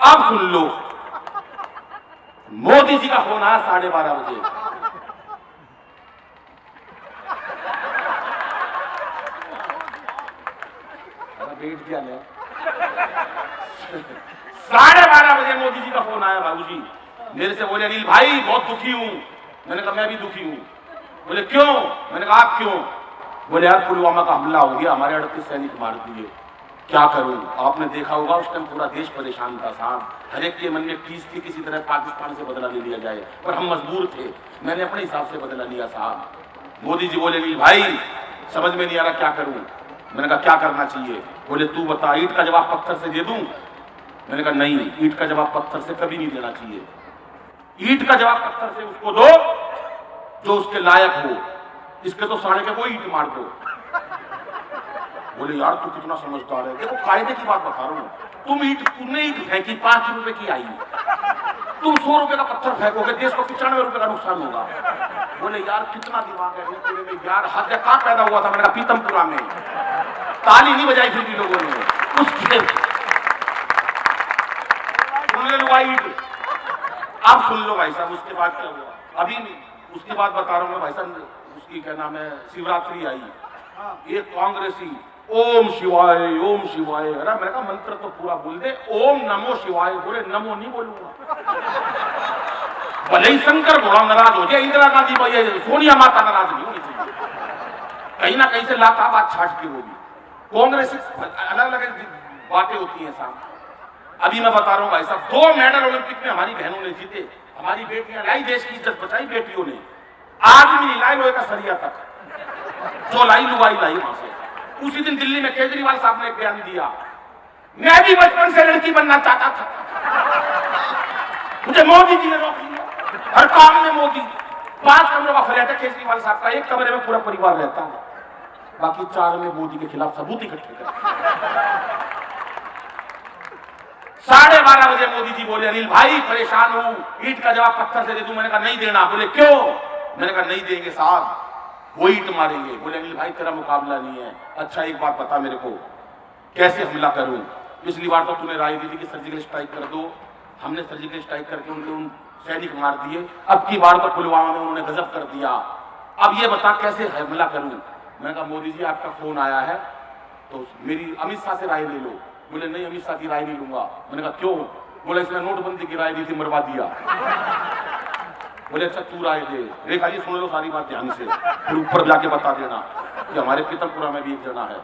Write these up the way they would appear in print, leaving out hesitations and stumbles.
अब सुन लो, मोदी जी का फोन आया 12:30 बजे। वेट किया ले 12:30 बजे मोदी जी का फोन आया। बाबूजी मेरे से बोले अनिल भाई बहुत दुखी हूं। मैंने कहा मैं भी दुखी हूं। बोले क्यों? मैंने कहा आप क्यों? बोले यार पुलवामा का हमला हो गया, हमारे 38 सैनिक मार दिए, क्या करूं? आपने देखा होगा उस टाइम पूरा देश परेशान था साहब, हर एक के मन में टीस थी किसी तरह पाकिस्तान से बदला ले लिया जाए, पर हम मजबूर थे, मैंने अपने हिसाब से बदला लिया साहब। मोदी जी बोले अनिल भाई समझ में नहीं आ रहा क्या करूं। मैंने कहा क्या करना चाहिए? बोले तू बता, ईंट का जवाब पत्थर से दे दूं? मैंने कहा नहीं, ईंट का जवाब पत्थर से कभी नहीं देना चाहिए। ईंट का जवाब पत्थर से उसको दो जो उसके लायक हो, इसके तो साढ़े के कोई ईंट मार दो। बोले यार तू कितना समझदार है। देखो कायदे की बात बता रहा हूं, तुमने ईंट फेंकी 5 रुपए की आई, तुम 100 रुपए का पत्थर फेंकोगे, देश को 95 रुपए का नुकसान होगा। बोले यार कितना दिमाग है में यार, हद कहां पैदा हुआ था? मैंने कहा पीतमपुरा में। ताली नहीं बजाई फिर भी लोगों ने उसके अब सुन लो भाई साहब उसके बाद क्या हुआ। अभी उसके बाद बता रहा हूँ मैं भाई साहब, उसकी क्या नाम है, शिवरात्रि आई, एक कांग्रेसी ओम शिवाय ओम शिवाय, अरे मैंने कहा मंत्र तो पूरा बोल दे, ओम नमो शिवाय। बोले नमो नहीं बोलूंगा, भले ही शंकर घोड़ा नाराज हो जाए, इंदिरा गांधी भाई सोनिया माता नाराज नहीं होनी चाहिए, कहीं ना कहीं से लाता बात छाट की होगी। कांग्रेस अलग अलग बातें होती हैं साहब। अभी मैं बता रहा हूं भाई साहब, 2 मेडल ओलंपिक में हमारी बहनों ने जीते, हमारी बेटियां लाई, देश की इज्जत बचाई बेटियों ने। आदमी नहीं लाई लोहे का सरिया तक, जो लाई लुगाई लाई वहां से। उसी दिन दिल्ली में केजरीवाल साहब ने एक बयान दिया, मैं भी बचपन से लड़की बनना चाहता था, मुझे मोदी जी ने रोक लिया, हर काम में मोदी। 5 कमरों का फ्लैट है केजरीवाल साहब का, एक कमरे में पूरा परिवार रहता है, बाकी 4 में मोदी के खिलाफ सबूत इकट्ठे कर। 12:30 बजे मोदी जी बोले अनिल भाई परेशान हूं, ईंट का जवाब पत्थर से दे दूं? मैंने कहा नहीं देना। बोले क्यों? मैंने कहा नहीं देंगे साहब, वो ईंट मारेंगे। बोले अनिल भाई तेरा मुकाबला नहीं है। अच्छा एक बात बता मेरे को, कैसे हमला करूं? पिछली बार तो तूने राय दी थी कि सर्जिकल स्ट्राइक कर दो, हमने सर्जिकल स्ट्राइक करके उन सैनिक मार दिए, अब की बार तो पुलवामा में उन्होंने गजब कर दिया, अब ये बता कैसे हमला करूं? मैंने कहा मोदी जी आपका फोन आया है तो मेरी अमित शाह से राय ले लो। बोले नहीं अमित शाह की राय नहीं लूंगा। मैंने कहा क्यों? बोले इसने नोटबंदी की राय दी थी, मरवा दिया। बोले अच्छा तू राय दे। रेखा जी सुन लो सारी बात ध्यान से, फिर ऊपर जाके बता देना कि हमारे पीतमपुरा में भी एक जना है,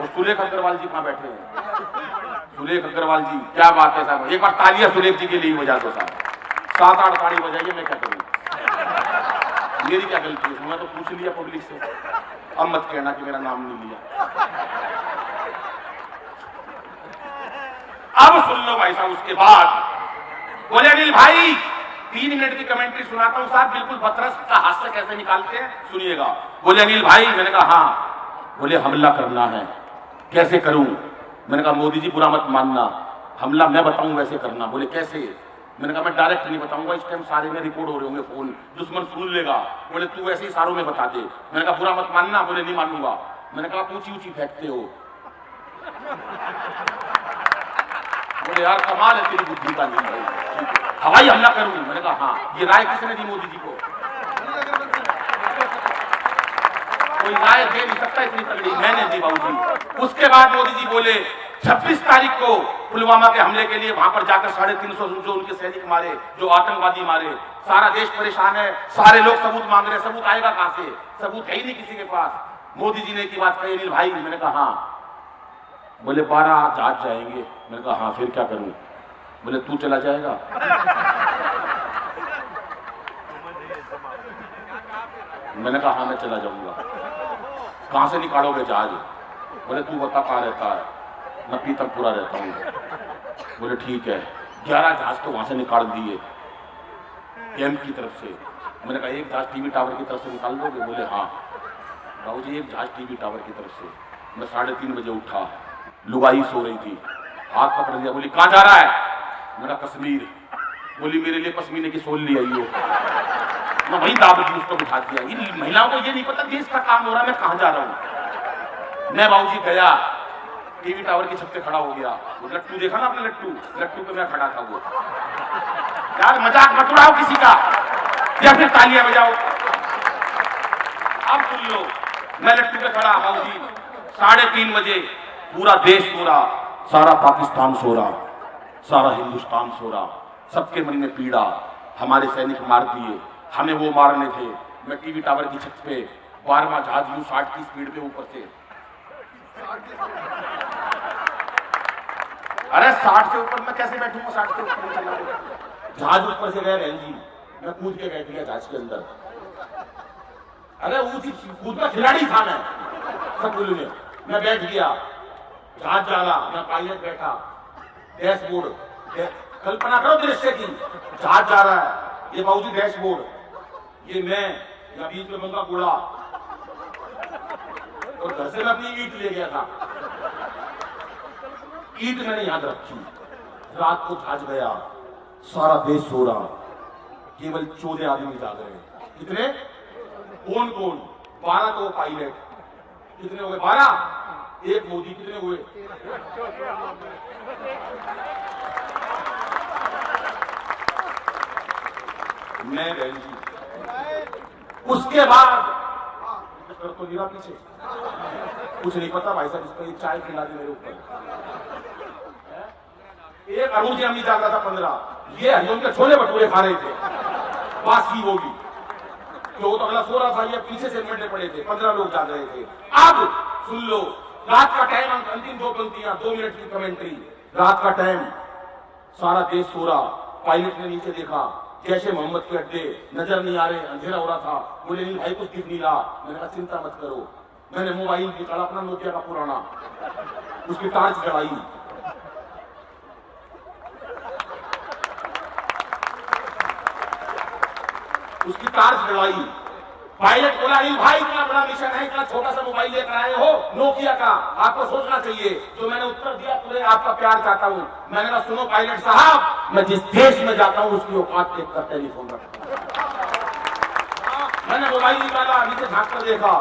और सुलेख अग्रवाल जी कहाँ बैठे हैं? सुलेख अग्रवाल जी, क्या बात है साहब, एक बार तालियां सुलेख जी के लिए बजा दो साहब। 7-8 ताली बजाइए, मैं क्या करूं, मेरी क्या गलती है? मैं तो पूछ लिया पब्लिक से, अब मत कहना कि मेरा नाम नहीं लिया। अब सुन लो भाई साहब, उसके बाद बोले अनिल भाई 3 मिनट की कमेंट्री सुनाता हूं साहब, बिल्कुल बतरस का हास्य कैसे निकालते हैं सुनिएगा। बोले अनिल भाई, मैंने कहा हाँ। बोले हमला करना है, कैसे करूं? मैंने कहा मोदी जी बुरा मत मानना, हमला मैं बताऊं वैसे करना। बोले कैसे? मैंने कहा मैं डायरेक्ट नहीं बताऊंगा, इस टाइम सारे में रिकॉर्ड हो रहे होंगे फोन, दुश्मन सुन लेगा। बोले तू ऐसे इशारों में बता दे। मैंने कहा बुरा मत मानना। बोले नहीं मानूंगा। मैंने कहा ऊंची ऊंची फेंकते हो। बोले यार कमाल है तेरी बुद्धि का, नहीं भाई हवाई हमला करूं? मैंने कहा हाँ। ये राय किसने दी मोदी जी को? कोई राय दे नहीं सकता इतनी तगड़ी, मैंने दी बाबूजी। उसके बाद मोदी जी बोले 26 तारीख को पुलवामा के हमले के लिए वहां पर जाकर 350 जो उनके सैनिक मारे, जो आतंकवादी मारे, सारा देश परेशान है, सारे लोग सबूत मांग रहे हैं। सबूत आएगा कहां से? सबूत है ही नहीं किसी के पास। मोदी जी ने की बात कही अनिल भाई? मैंने कहा हाँ। बोले 12 जहाज जाएंगे। मैंने कहा हाँ, फिर क्या करूं? बोले तू चला जाएगा? मैंने कहा हाँ मैं चला जाऊंगा। कहां से निकालोगे जहाज? बोले तू बता कहां रहता है? मैं पीतमपुरा रहता हूं। बोले ठीक है। 11 जहाज तो वहां से निकाल दिए कैंप की तरफ से। मैंने कहा एक जहाज टीवी टावर की तरफ से निकाल दोगे? बोले हाँ। बाबूजी एक जहाज टीवी टावर की तरफ से। मैं 3:30 बजे उठा, लुगाई सो रही थी, हाथ पकड़ लिया, बोली कहां जा रहा है? मेरा कश्मीर। बोली मेरे लिए पश्मीने की सोल ले आई हो। मैं वही दाब दी, उसको बिठा दिया। इन महिलाओं को ये नहीं पता देश का काम हो रहा है, मैं कहां जा रहा हूं। मैं बाबूजी गया, टीवी टावर की छत पे खड़ा हो गया। वो लट्टू देखा ना आपने, लट्टू पे मैं खड़ा था। वो यार मजाक मत उड़ाओ किसी का, या फिर तालियां बजाओ। अब सुन लो, मैं लट्टू पे खड़ा, बाबूजी 3:30 बजे पूरा देश सो रहा, सारा पाकिस्तान सो रहा, सारा हिंदुस्तान सो रहा, सबके मन में पीड़ा, हमारे सैनिक मार दिए, हमें वो मारने थे। मैं टीवी टावर की छत पे 12वां जहाज यूं 60 की स्पीड पे ऊपर से, अरे 60 से ऊपर मैं कैसे बैठूंगा, 60 से ऊपर चला जहाज ऊपर से गए बहन जी, मैं कूद के बैठ गया जहाज के अंदर। अरे ऊंची कूद का खिलाड़ी था मैं, सब बोलूंगे। मैं बैठ गया, जहाज जा रहा, मैं पायलट बैठा, डैशबोर्ड, कल्पना करो दृश्य की, जहाज जा रहा है, ये बाबूजी डैशबोर्ड, ये मैं या बीच में बंदा गोला, और घर से मैं अपनी ईंट ले गया था, ईंट मैंने याद रखी। रात को जहाज गया, सारा देश सो रहा, केवल 14 आदमी जाग रहे। कितने? कौन कौन? 12 तो पायलट। कितने हो गए? 12। एक मोदी। कितने हुए? मैं बहन जी। उसके बाद तो गिरा पीछे, कुछ नहीं पता भाई साहब, इसको एक चाय खिला दी मेरे ऊपर। एक अरुण जी अमी जाग रहा था 15, ये हरिओम के छोले भटूरे खा रहे थे, बासी वो भी, तो अगला सो रहा था, ये पीछे से मिटने पड़े थे, 15 लोग जाग रहे थे। अब सुन लो, रात का टाइम, अंतिम 2 पंक्तियां, 2 मिनट की कमेंट्री। रात का टाइम, सारा देश सो रहा, पायलट ने नीचे देखा, जैसे मोहम्मद के अड्डे नजर नहीं आ रहे, अंधेरा हो रहा था। बोले नहीं भाई कुछ दिख नहीं रहा। मैंने कहा चिंता मत करो, मैंने मोबाइल निकाला अपना नोकिया का पुराना, उसकी टार्च जलाई, उसकी टार्च जलाई। पायलट बोला नहीं भाई इतना बड़ा मिशन है, इतना छोटा सा मोबाइल लेकर आए हो नोकिया का, आपको सोचना चाहिए। तो मैंने उत्तर दिया पूरे आपका प्यार चाहता हूं। मैंने कहा सुनो पायलट साहब, मैं जिस देश में जाता हूं उसकी औकात देखकर टेलीफोन रखता हूं। मैंने मोबाइल निकाला, नीचे झांक कर देखा,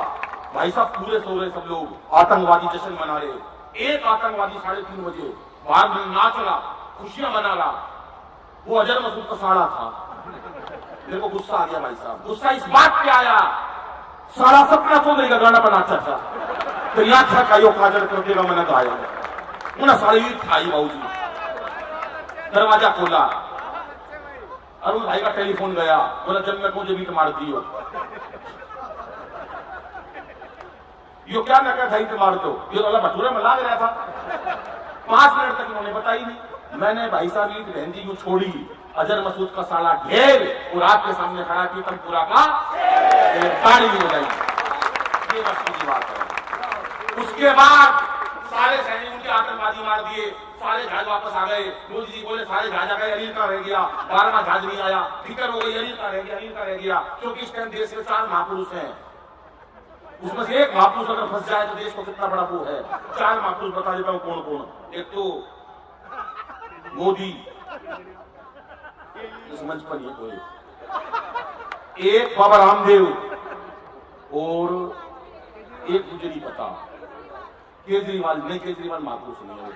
भाई साहब पूरे सो रहे, सब लोग आतंकवादी जश्न मना रहे। एक आतंकवादी 3:30 बजे बाहर में नाच रहा, खुशियां मना रहा, वो अजर मसूद का साड़ा था। मेरे को गुस्सा आ गया भाई साहब। गुस्सा इस बात पे आया, सारा सपना तो मेरे का गाना बनाता था, तो यहाँ था कायो काजल कर देगा, मैंने गाया उन्हें सारी ईद खाई। बाबूजी दरवाजा खोला, अरुण भाई का टेलीफोन गया, बोला जब मैं मुझे बीट मार दी हो, यो क्या मैं क्या था मार दो, ये तो भटूरे में लाग रहा था। 5 मिनट तक उन्होंने बताई नहीं। मैंने भाई साहब ईद बहन जी को छोड़ी, अजर मसूद का साला ढेर और आपके सामने खड़ा पीतमपुरा का गाड़ी भी हो जाएगी, ये बस की बात है। उसके बाद सारे सैनिकों के आतंकवादी मार दिए, सारे जहाज वापस आ गए। मोदी जी बोले सारे जहाज आ गए, अनिल का रह गया, 12वां जहाज नहीं आया, फिक्र हो गई, अनिल का रह गया, अनिल का रह गया। क्योंकि इस टाइम देश में 4 महापुरुष हैं, उसमें से एक महापुरुष अगर फंस जाए तो देश को कितना बड़ा वो है। 4 महापुरुष बता देता हूं कौन कौन। एक तो मोदी, इस मंच पर ये कोई, एक बाबा रामदेव और एक मुझे नहीं पता, केजरीवाल नहीं, केजरीवाल महापुरुष नहीं है,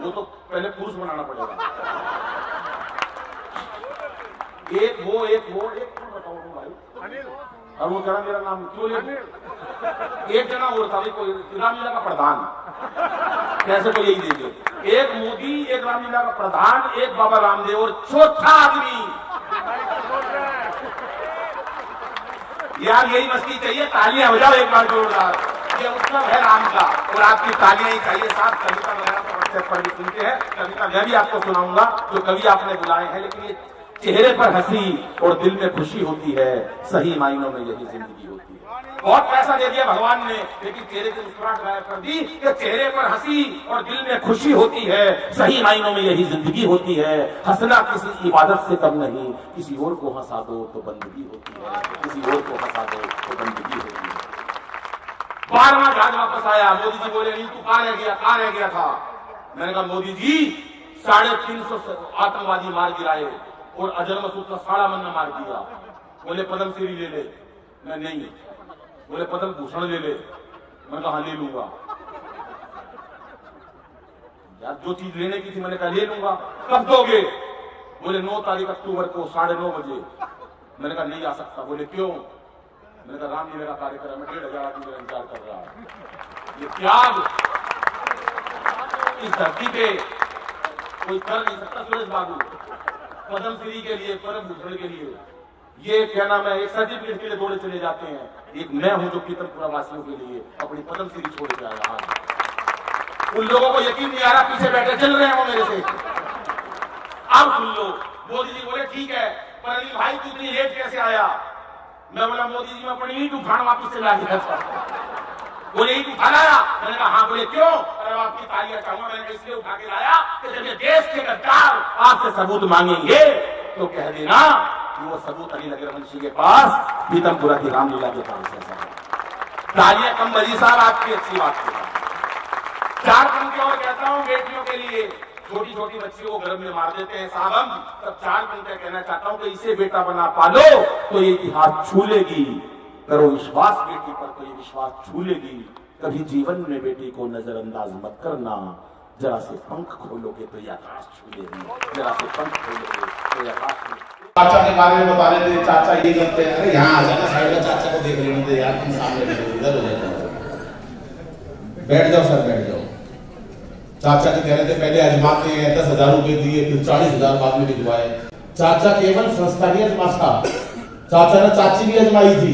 वो तो पहले पुरुष बनाना पड़ेगा। एक वो कौन बताओ भाई, और वो कह रहा मेरा नाम क्यों ले। एक जना और था कोई रामलीला का प्रधान, कैसे को यही दे दे। एक मोदी, एक रामलीला का प्रधान, एक बाबा रामदेव और चौथा आदमी। यार यही मस्ती चाहिए, तालियां हो जाओ एक बार जोरदार। ये उत्सव है राम का और आपकी तालियां ही चाहिए। साथ कविता वगैरह तो व्हाट्सएप पर भी सुनते हैं, कविता मैं भी आपको सुनाऊंगा जो कवि आपने बुलाए हैं। लेकिन ये चेहरे पर हंसी और दिल में खुशी होती है, सही मायनों में यही जिंदगी होती है। बहुत पैसा दे दिया भगवान ने, लेकिन चेहरे की मुस्कुराहट गायब कर दी कि चेहरे पर हंसी और दिल में खुशी होती है, सही मायनों में यही जिंदगी होती है। हंसना किसी इबादत से कम नहीं, किसी और को हंसा दो तो बंदगी होती है, किसी और को हंसा दो तो बंदगी होती है। 12वां जहाज वापस आया, मोदी जी बोले नहीं तू कहां रह गया, कहां रह गया था। मैंने कहा मोदी जी 350 आतंकवादी मार गिराए और अजर मसूद का साड़ा मन्ना मार दिया। बोले पद्मश्री ले ले, मैं नहीं। बोले पद्म भूषण ले ले, मैं कहा ले लूंगा। यार जो चीज लेने की थी मैंने कहा ले लूंगा, कब दोगे? बोले 9 तारीख अक्टूबर को 9:30 बजे। मैंने कहा नहीं आ सकता। बोले क्यों? मैंने कहा रामलीला का कार्यक्रम है, 1,500 आदमी मेरा इंतजार कर रहा है। ये त्याग इस धरती पे कोई कर नहीं सकता। सुरेश बाबू पद्मश्री के लिए, परम भूषण के लिए, ये क्या नाम है, एक सर्टिफिकेट के लिए दौड़े चले जाते हैं। एक मैं हूं जो पीतमपुरा वासियों के लिए अपनी पद्मश्री छोड़ के आया। उन लोगों को यकीन नहीं आ रहा, पीछे बैठे चल रहे हैं वो मेरे से। अब सुन लो, मोदी जी बोले ठीक है, पर अनिल भाई तू इतनी लेट कैसे आया? मैं बोला मोदी जी मैं अपनी ईंट उठाना वापिस से ला दिया। बोले ईंट उठा लाया? मैंने कहा हाँ। बोले क्यों? अरे आपकी तालियां चाहूंगा। मैंने इसलिए उठा के लाया कि जब ये देश के गद्दार आपसे सबूत मांगेंगे तो कह देना कि वो सबूत अनिल अग्रवंशी के पास, पीतमपुरा की रामलीला के पास है। तालियां कम बजी साहब आपकी अच्छी बात की। 4 पंक्ति और कहता हूं बेटियों के लिए। छोटी छोटी बच्चियों को गर्भ में मार देते हैं साहब हम, तब 4 पंक्तियां कहना चाहता हूं कि इसे बेटा बना पालो तो ये इतिहास छू लेगी। करो विश्वास बेटी पर तो ये विश्वास छू लेगी। कभी जीवन में बेटी को नजरअंदाज मत करना। जरा से पंख खोलोगे तो ये आकाश छू लेगी। जरा से पंख खोलोगे तो ये आकाश छू लेगी। चाचा के बारे में बता रहे थे, चाचा ये करते हैं। अरे यहाँ आ जाना, साइड में चाचा को देख लेने दे यार, तुम सामने इधर हो जाओ। बैठ जाओ सर, बैठ जाओ। चाचा जी कह रहे थे पहले अजमाते हैं, 10,000 रुपए दिए, फिर 40,000 बाद में भिजवाए। चाचा केवल संस्था ही अजमाता, चाचा ने चाची भी अजमाई थी।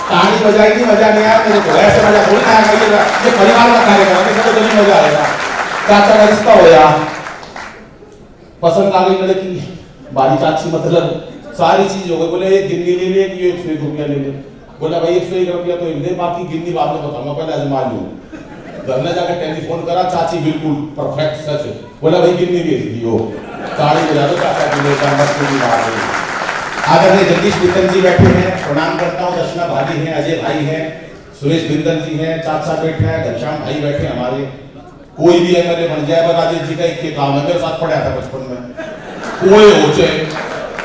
कहानी बजाई थी, मजा नहीं आया मेरे को। ऐसे मजा थोड़ी ना आएगा, ये परिवार का कार्यक्रम है, इसमें तो मजा आएगा। चाचा का रिश्ता होया, पसंद आ गई लड़की, बारी चाची मतलब सारी चीज हो गई। बोले एक गिन्नी ले ले, 101 रुपया ले ले। बोला भाई 101 रुपया तो दे, बाकी गिन्नी बाद में बताऊंगा, पहले अजमा लूं। घर में जाकर टेलीफोन करा, चाची बिल्कुल परफेक्ट सच। बोला भाई गिन्नी भेज दियो, 40 बजा दो चाचा की बेटा मत की बात है। आदरणीय जगदीश बिंदल जी बैठे हैं, प्रणाम करता हूँ। दर्शना भाभी हैं, अजय भाई हैं, सुरेश बिंदल जी हैं, चाचा बैठे हैं, घनश्याम भाई बैठे हमारे। कोई भी एमएलए बन जाए, राजेश जी का एक काम है, मेरे साथ पढ़ा था बचपन में। कोई हो चाहे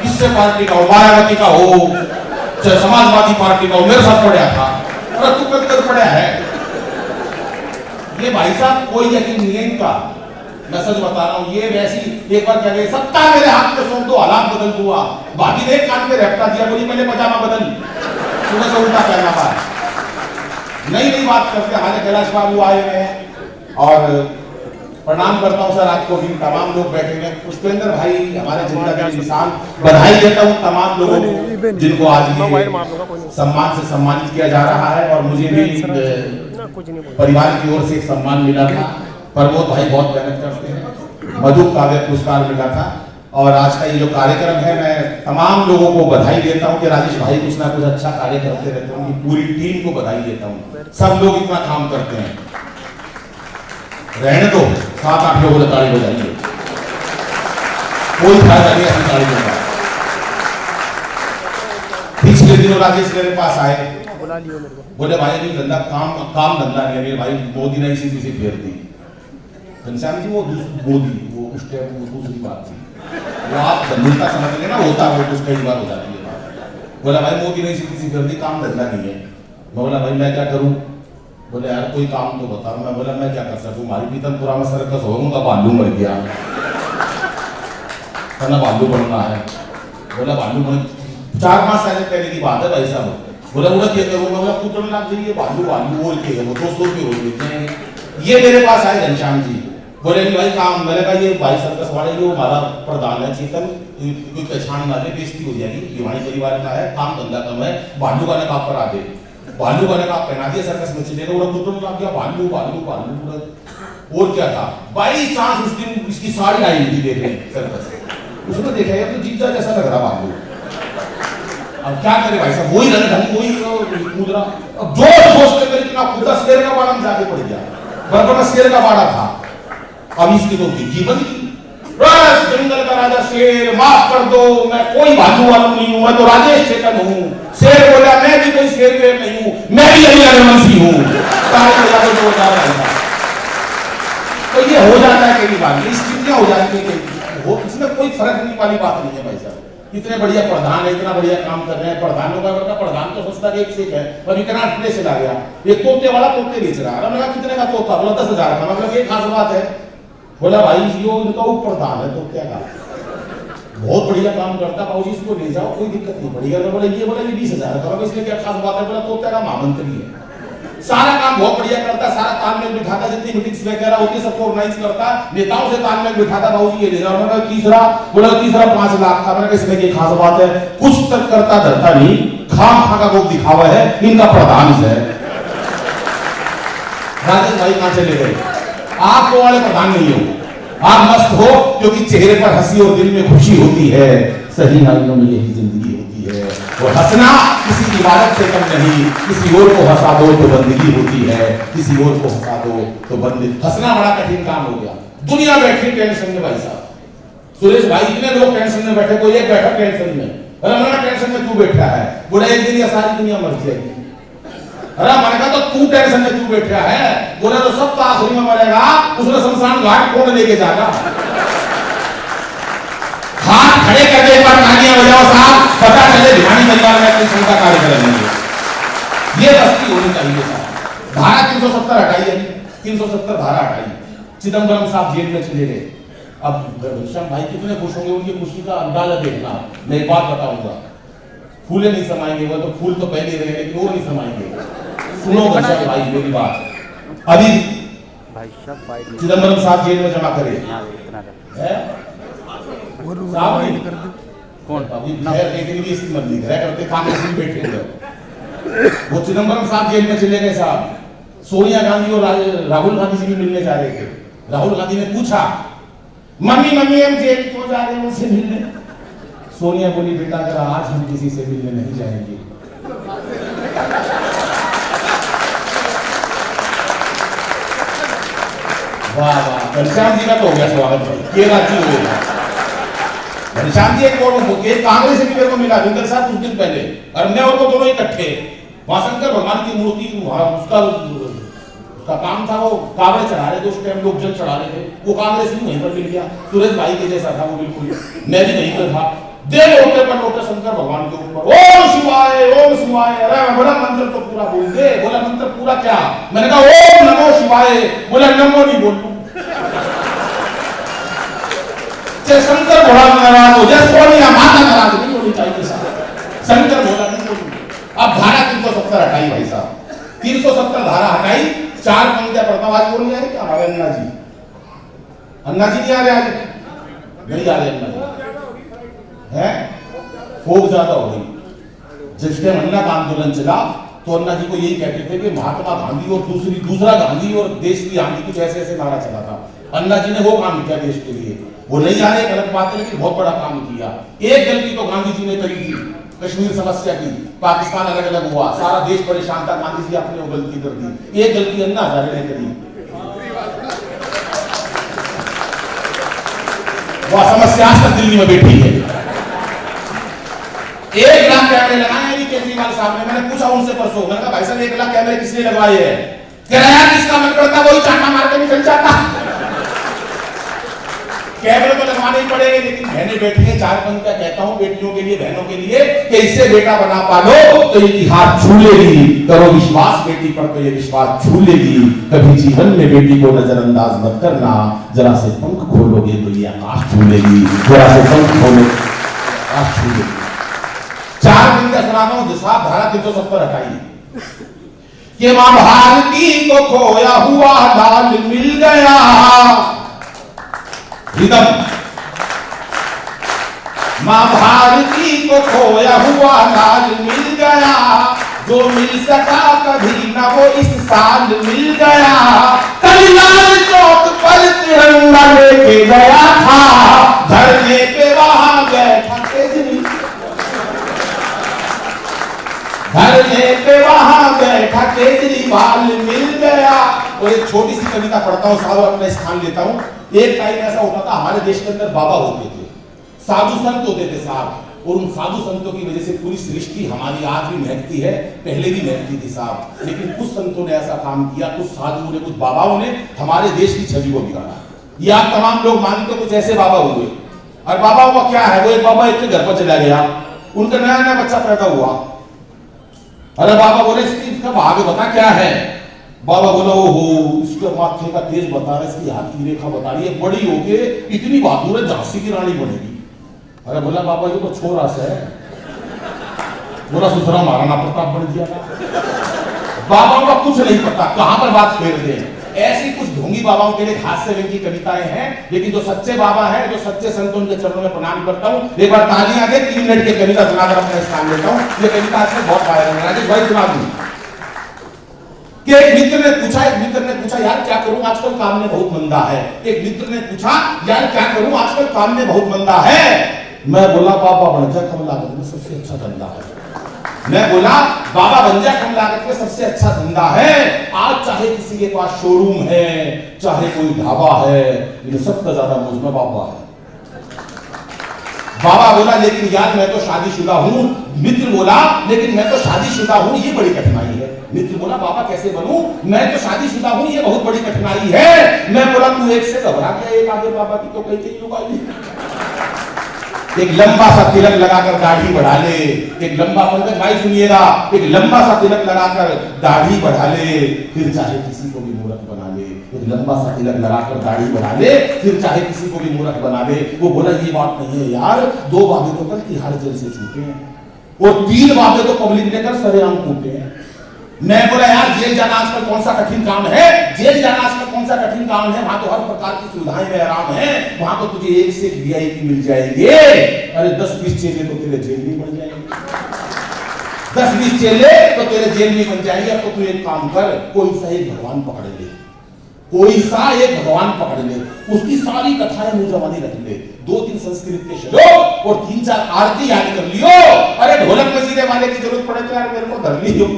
किससे पार्टी का हो, मायावती का हो चाहे समाजवादी पार्टी का हो, मेरे साथ पढ़ा था। और तू कब पढ़ा है ये भाई साहब? कोई यकीन नहीं है इनका, मैं सच बता रहा हूँ। ये वैसी एक बार कह गए सत्ता मेरे हाथ में सौंप दो, हालात बदल दूंगा। भाभी ने एक कान में रैपटा दिया, बोली मैंने पजामा बदल, सुबह से उल्टा पहना हुआ है। नई बात करते हमारे कैलाश बाबू आए हुए हैं और प्रणाम करता हूँ सर आपको भी। तमाम लोग बैठे हैं, पुष्पेंद्र भाई हमारे जिंदगी के इंसान, बधाई देता हूँ तमाम लोगों को जिनको आज सम्मान से सम्मानित किया जा रहा है। और मुझे भी परिवार की ओर से एक सम्मान मिला था। प्रमोद भाई बहुत मेहनत करते हैं, मधु काव्य पुरस्कार मिला था। और आज का ये जो कार्यक्रम है, मैं तमाम लोगों को बधाई देता हूँ कि राजेश भाई कुछ ना कुछ अच्छा कार्य करते रहते हैं। उनकी पूरी टीम को बधाई देता हूँ। सब लोग इतना काम करते हैं, रहने दो 7-8 लोगों ने ताली बजाइए, कोई फायदा नहीं अपनी ताली बजा। पिछले दिनों राजेश मेरे पास आए, बोले भाई अभी धंधा काम धंधा नहीं है भाई, मोदी ने इसी से फेर दी। घनश्याम जी वो मोदी वो उस टाइम वो दूसरी बात थी, वो आप धंधा समझ लेंगे ना, होता है कुछ कई बार हो जाती है बात। बोला भाई मोदी ने इसी फेर दी, काम धंधा नहीं है। मैं बोला भाई मैं क्या करूं? बोले यार कोई काम तो बताओ। मैं बोला मैं क्या कर सकूं, हमारी पीतमपुरा में सर्कस हो उनका भालू मर गया, कहना भालू बनना है। बोला भालू बन 4-5 साल पहले की बात है भाई साहब। बोला ये करूंगा, बोला कुछ लग जाइए भालू भालू बोल के वो 200 की हो गई। ये मेरे पास आए घनश्याम जी, बोले नहीं भाई काम। मैंने कहा ये भाई सर्कस वाले जो हमारा प्रधान है चेतन, कोई पहचान ना ले, बेइज्जती हो जाएगी, ये हमारे परिवार का है, काम धंधा कम है, भालू का नकाब पर आ दे, भालू का नकाब पहना दिया, सर्कस में चले गए। कुछ लग गया भालू भालू भालू। और क्या था बाई चांस उस दिन इसकी साड़ी आई थी देखने सर्कस, उसने देखा यार तो जीजा जैसा लग रहा भालू। अब क्या करे भाई साहब, वही रंग ढंग वही कूद रहा। अब जोश के इतना कूदा, शेर का बाड़ा में जाके पड़ गया, बरबर में शेर का बाड़ा था। अब इसकी तो डिग्गी बन गई, बस जंगल का राजा शेर, माफ कर दो मैं कोई भालू वालू नहीं हूं, मैं तो राजेश चेतन हूं। शेर बोला मैं भी कोई शेर वेर नहीं हूं, मैं भी अली अग्रवंशी हूं। तो ये हो जाता है कई बार, स्थितियां हो जाती है, वो इसमें कोई फर्क नहीं वाली बात नहीं है भाई साहब। इतने बढ़िया प्रधान है, इतना बढ़िया काम कर रहे हैं, प्रधानों का बेटा प्रधान तो सस्ता एक से एक है, और इतना अटले से ला गया, एक तोते वाला तोते बेच रहा है। मैंने कितने का तोता? बोला 10,000 का। मतलब ये खास बात है। बोला भाई यो इनका वो प्रधान है तोते का, बहुत बढ़िया काम करता, बाबू जी इसको ले जाओ, कोई दिक्कत नहीं पड़ेगी। बोला ये 20,000 का। इसलिए क्या खास बात है? बोला तोते का महामंत्री है, सारा काम बहुत बढ़िया करता, सारा तालमेल बिठाता, जितनी मीटिंग्स वगैरह होती सबको ऑर्गेनाइज करता, नेताओं से तालमेल बिठाता, बाबूजी ये ले जाओ। मैंने तीसरा 5 लाख का। मैंने इसमें की खास बात है? कुछ तक करता धरता नहीं, खाम खा का वो दिखावा है, इनका प्रधान है। राजेश भाई कहां चले गए? आप वो वाले प्रधान नहीं हो, आप मस्त हो क्योंकि चेहरे पर हंसी और दिल में खुशी होती है। सही मायनों में यही जिंदगी होती है, और हंसना किसी इबादत से कम नहीं। किसी और को हंसा दो तो बंदगी होती है, किसी और को हंसा दो तो बंदगी। हंसना बड़ा कठिन काम हो गया। दुनिया बैठी टेंशन में भाई साहब। सुरेश भाई इतने लोग टेंशन में बैठे, कोई एक बैठा टेंशन में। अरे मैंने टेंशन में क्यों बैठा है? बोला एक दिन ये सारी दुनिया मर जाएगी। अरे मैंने कहा तो तू टेंशन में क्यों बैठा है? बोला तो सब तो आखिरी में मरेगा, उसने शमशान घाट कौन लेके जाएगा? हाथ खड़े कर दे, एक बार तालियां बजाओ साहब, पता चले भिवानी परिवार में अपनी क्षमता कार्य करेंगे। ये दस्ती होनी चाहिए साहब। धारा 370 हटाई, 370 धारा हटाई। चिदंबरम साहब जेल में चले गए। अब घनश्याम भाई कितने खुश होंगे, उनकी खुशी का अंदाजा देखना। मैं एक बात बताऊंगा, फूले नहीं समाएंगे, वो तो फूल तो पहले रहे, लेकिन वो नहीं समाएंगे। सुनो घनश्याम भाई मेरी बात। अभी चिदंबरम साहब जेल में जमा करे कौन? वो चिदंबरम साहब जेल में चले गए साहब। सोनिया गांधी और राहुल गांधी जी भी मिलने जा रहे थे। राहुल गांधी ने पूछा, मम्मी हम जेल क्यों जा रहे हैं उनसे मिलने? सोनिया बोली, बेटा अगर आज हम किसी से मिलने नहीं जाएंगे वाह वाह, घनश्याम जी का तो हो गया स्वागत, ये राजी हो गया। घनश्याम जी एक कांग्रेस से भी मेरे को मिला विंदर साहब कुछ दिन पहले, और मैं और वो दोनों इकट्ठे वहां शंकर भगवान की मूर्ति, उसका काम था, वो कावड़े चढ़ा रहे थे उस टाइम, लोग जल चढ़ा रहे थे। वो कांग्रेस भी वहीं पर मिल गया, सुरेश भाई के जैसा था वो बिल्कुल, मैं भी वहीं पर था। दे लोटे पर लोटे शंकर भगवान के ऊपर, ओम शिवाय ओम शिवाय। अरे बोला मंत्र तो पूरा बोल दे। बोला मंत्र पूरा क्या? मैंने कहा ओम नमो शिवाय। बोला नमो नहीं बोल, चाहे शंकर भोला नाराज हो जाए, सोनिया माता नाराज नहीं होनी चाहिए साहब। शंकर भोला नहीं बोलूंगा। अब धारा 370 हटाई भाई साहब, 370 धारा हटाई। 4 पंक्तियां पढ़ता हूं। आज बोल रहे हैं क्या हमारे अन्ना जी? अन्ना जी नहीं आ रहे आज? नहीं आ रहे अन्ना जी है, फोक ज्यादा हो गई। जिस टाइम अन्ना का आंदोलन चला तो अन्ना जी को यही कहते थे कि महात्मा गांधी और दूसरा गांधी और देश की गांधी, कुछ ऐसे ऐसे नारा चला था। अन्ना जी ने वो काम किया देश के लिए। वो नहीं जा रहे, गलत बात है, लेकिन बहुत बड़ा काम किया। एक गलती तो गांधी जी ने करी थी, कश्मीर समस्या की। पाकिस्तान अलग अलग हुआ, सारा देश परेशान था, गांधी जी आपने वो गलती कर दी। एक गलती अन्ना हजारे ने करी, वो समस्या आज तक दिल्ली में बैठी है। 1 लाख कैमरे लगाए हैं केजरीवाल साहब ने। मैंने पूछा उनसे परसों, मैंने कहा भाई साहब 1 लाख कैमरे किसने लगवाए हैं? किराया किसका मन करता वही चाटा मार के निकल जाता। कैमरे तो लगवाने ही पड़ेंगे, लेकिन बहनें बैठी हैं। 4 पंक्तियां कहता हूं बेटियों के लिए, बहनों के लिए, कि इससे बेटा बना पालो तो ये इतिहास छू लेगी। करो विश्वास बेटी पर तो ये विश्वास छू लेगी। कभी जीवन में बेटी को नजरअंदाज मत करना, जरा से पंख खोलोगे तो ये आकाश छू लेगी। जरा से पंख खोलो आकाश छू लेगी। 4 पंक्तियां सुनाता हूं। साहब धारा 370 हटाई कि मां भारती को खोया हुआ लाल मिल गया। रिदम, मां भारती को खोया हुआ लाल मिल गया, जो मिल सका कभी ना वो इस साल मिल गया। कल लाल चौक पर तिरंगा लेके गया था, धरने पे वहां बैठा केजरीवाल, धरने पे वहां बैठा केजरीवाल मिल गया। और एक छोटी सी कविता पढ़ता हूँ साहब, अपना स्थान लेता हूँ। एक टाइम ऐसा होता था हमारे देश के अंदर, बाबा होते थे, साधु संत होते थे साहब, और उन साधु संतों की वजह से पूरी सृष्टि हमारी आज भी महकती है, पहले भी महकती थी साहब। लेकिन कुछ संतों ने ऐसा काम किया, कुछ साधुओं ने, कुछ बाबाओं ने हमारे देश की छवि को बिगाड़ा। ये आप तमाम लोग मानते हो, कुछ ऐसे बाबा हुए और बाबा का क्या है, वो एक बाबा एक के घर पर चला गया, उनका नया नया बच्चा पैदा हुआ। अरे बाबा बोले इसका भाग्य बता क्या है। बाबा बोला ओहो इसके माथे का तेज बता रहा है, इसकी हाथ की रेखा बता रही है, बड़ी होके इतनी बहादुर है झांसी की रानी बनेगी। अरे बोला बाबा जी को छोरा से है, बोला ससुरा महाराणा प्रताप बन दिया था। बाबाओं का कुछ नहीं पता कहां पर बात फेर दे। ऐसी कुछ ढोंगी बाबाओं के लिए हास्य की कविताएं हैं, लेकिन जो सच्चे बाबा हैं, जो सच्चे संत, उनके चरणों में प्रणाम करता हूं। एक बार तालियां दे, 3 मिनट की कविता सुनाकर अपना स्थान लेता हूं। ये कविता आज में बहुत वायरल है, राजेश भाई सुना दूं कि एक मित्र ने पूछा यार क्या करूं आजकल काम में बहुत मंदा है। एक मित्र ने पूछा यार क्या करूं आजकल काम में बहुत मंदा है। मैं बोला बाबा बन जा, कम लागत में सबसे अच्छा धंधा है। मैं बोला बाबा बन जा, कम लागत में सबसे अच्छा धंधा है। आज चाहे किसी के पास शोरूम है, चाहे कोई ढाबा है, ये सबका ज्यादा मुझमें बाबा है। बाबा बोला लेकिन यार मैं तो शादीशुदा हूं। मित्र बोला लेकिन मैं तो शादीशुदा हूं, ये बड़ी कठिनाई है। मित्र बोला बाबा कैसे बनूं, मैं तो शादीशुदा हूं, ये बहुत बड़ी कठिनाई है। मैं बोला तू एक से घबरा गया, एक आगे बाबा की तो कई कई लुगाई। एक लंबा सा तिलक लगाकर दाढ़ी बढ़ा ले, एक लंबा पंकज भाई सुनिएगा, एक लंबा सा तिलक लगाकर दाढ़ी बढ़ा ले, फिर चाहे किसी को भी मूर्ख बना ले। एक लंबा सा तिलक लगाकर दाढ़ी बढ़ा ले, फिर चाहे किसी को भी मूर्ख बना ले। वो बोला ये बात नहीं है यार, 2 बाबे तो कल तिहाड़ जेल से छूटे हैं और 3 बाबे तो पब्लिक लेकर सरेआम कूटे हैं। मैं बोला यार जेल जाना आजकल कौन सा कठिन काम है, जेल जाना आजकल कौन सा कठिन काम है, वहां तो हर प्रकार की सुविधाएं में आराम है, वहां तो तुझे एक से VIP मिल जाएंगे। अरे 10-20 चेले तो तेरे जेल में बन जाएंगे, 10-20 चेले तो तेरे जेल में बन जाएंगे। अब तो तू एक काम कर, कोई सा एक भगवान पकड़ ले, कोई सा एक भगवान पकड़ ले, उसकी सारी कथाएं मुंह जबानी रख ले, 2-3 संस्कृत के श्लोक और 3-4 आरती याद कर लियो। अरे ढोलक मजीरे वाले की जरूरत पड़े तो यार मेरे को धर लियो।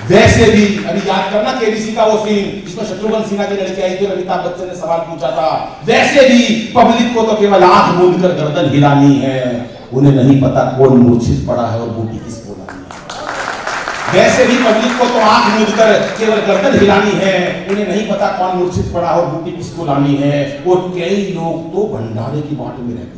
वैसे भी अभी याद करना केबीसी का वो सीन जिसमें शत्रुघ्न सिन्हा की लड़की आई थी, अमिताभ बच्चन ने सवाल पूछा था। वैसे भी पब्लिक को तो केवल आंख मूंद कर गर्दन हिलानी है, उन्हें नहीं पता कौन मूर्छित पड़ा है और बूटी किसको लानी है। वैसे भी पब्लिक को तो आंख मूंद कर केवल गर्दन हिलानी है, उन्हें नहीं पता कौन मूर्छित पड़ा और बूटी किसको लानी है। और कई लोग तो भंडारे की बाट में रहते हैं,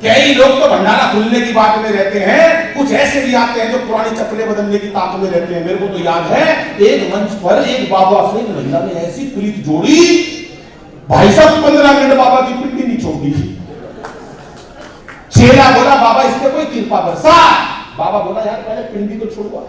कई लोग तो भंडारा खुलने की बात में रहते हैं, कुछ ऐसे भी आते हैं जो पुरानी चप्पलें बदलने की ताक में रहते हैं। मेरे को तो याद है एक मंच पर एक बाबा से महिला ने ऐसी प्रीत जोड़ी, भाई साहब 15 मिनट बाबा की पिंडी नहीं छोड़ी। चेला बोला बाबा इसमें कोई कृपा बरसा। बाबा बोला यार पहले पिंडी को छोड़वा।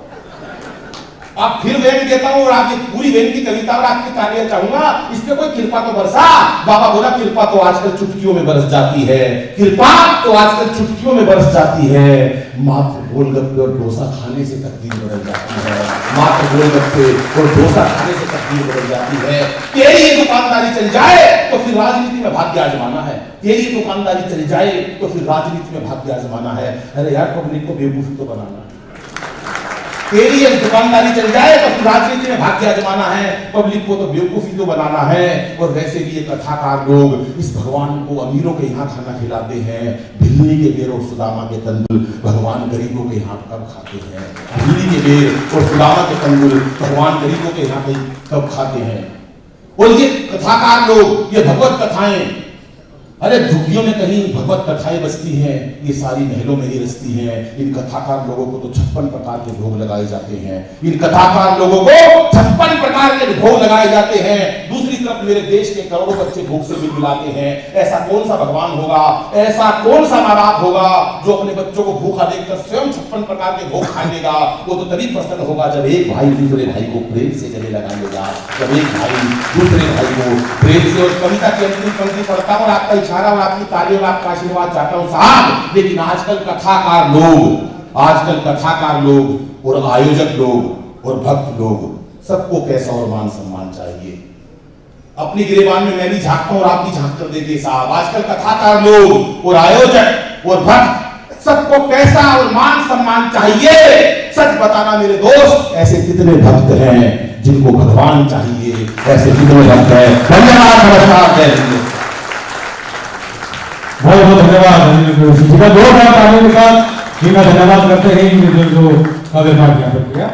अब फिर वेन देता हूं और आपकी पूरी वेन की कविता और आपकी तालियां चाहूंगा, इसमें कोई कृपा तो बरसा। बाबा बोला कृपा तो आजकल चुटकियों में बरस जाती है, कृपा तो आजकल चुटकियों में बरस जाती है। मात्र गोलगप्पे और डोसा खाने से तकदीर बदल जाती है, मात्र गोलगप्पे और डोसा खाने से तकदीर बदल जाती है। तेरी ये दुकानदारी चल जाए तो फिर राजनीति में भाग्य आजमाना है, तेरी दुकानदारी चल जाए तो फिर राजनीति में भाग्य आजमाना है। अरे यार पब्लिक को बेवकूफ तो बनाना है, तेरी एक दुकानदारी चल जाए तो फिर राजनीति में भाग्य आजमाना है, पब्लिक को तो बेवकूफी तो बनाना है। और वैसे भी ये कथाकार लोग इस भगवान को अमीरों के यहाँ खाना खिलाते हैं, भिल्ली के बेर और सुदामा के तंदुल भगवान गरीबों के यहाँ कब खाते हैं, भिल्ली के बेर और सुदामा के तंदुल भगवान गरीबों के यहाँ कब खाते हैं। और ये कथाकार लोग ये भगवत कथाएं, अरे झुग्गियों में कहीं भगवत कथाएं बसती हैं, ये सारी महलों में ही रचती हैं। इन कथाकार लोगों को तो 56 प्रकार के भोग लगाए जाते हैं, इन कथाकार लोगों को 56 प्रकार के भोग लगाए जाते हैं। दूसरी तरफ मेरे देश के करोड़ों बच्चे भूख से मिलाते हैं। ऐसा कौन सा भगवान होगा, ऐसा कौन सा माँ बाप होगा जो अपने बच्चों को भूखा देखकर स्वयं 56 प्रकार के भोग खाएगा। वो तो तभी प्रसन्न होगा जब एक भाई दूसरे भाई को प्रेम से गले लगाएगा, जब एक भाई दूसरे भाई को प्रेम से। और कविता की अंतिम पंक्ति पढ़ता हूं और आपका इशारा और आपकी तालियों और आपका आशीर्वाद चाहता हूं साहब। लेकिन आजकल कथाकार लोग और आयोजक लोग और भक्त लोग सबको पैसा और मान सम्मान चाहिए। अपनी गिरेबान में मैं भी झांकता हूं और आप भी झांक कर देखिए साहब। आजकल कथाकार लोग और आयोजक और भक्त सबको पैसा और मान सम्मान चाहिए। सच बताना मेरे दोस्त, ऐसे कितने भक्त हैं जिनको भगवान चाहिए, ऐसे कितने भक्त हैं। धन्यवाद, नमस्कार, जय हिंद। बहुत बहुत धन्यवाद। जोरदार तालियों के साथ धन्यवाद करते हैं जो काव्य पाठ यहाँ पर किया।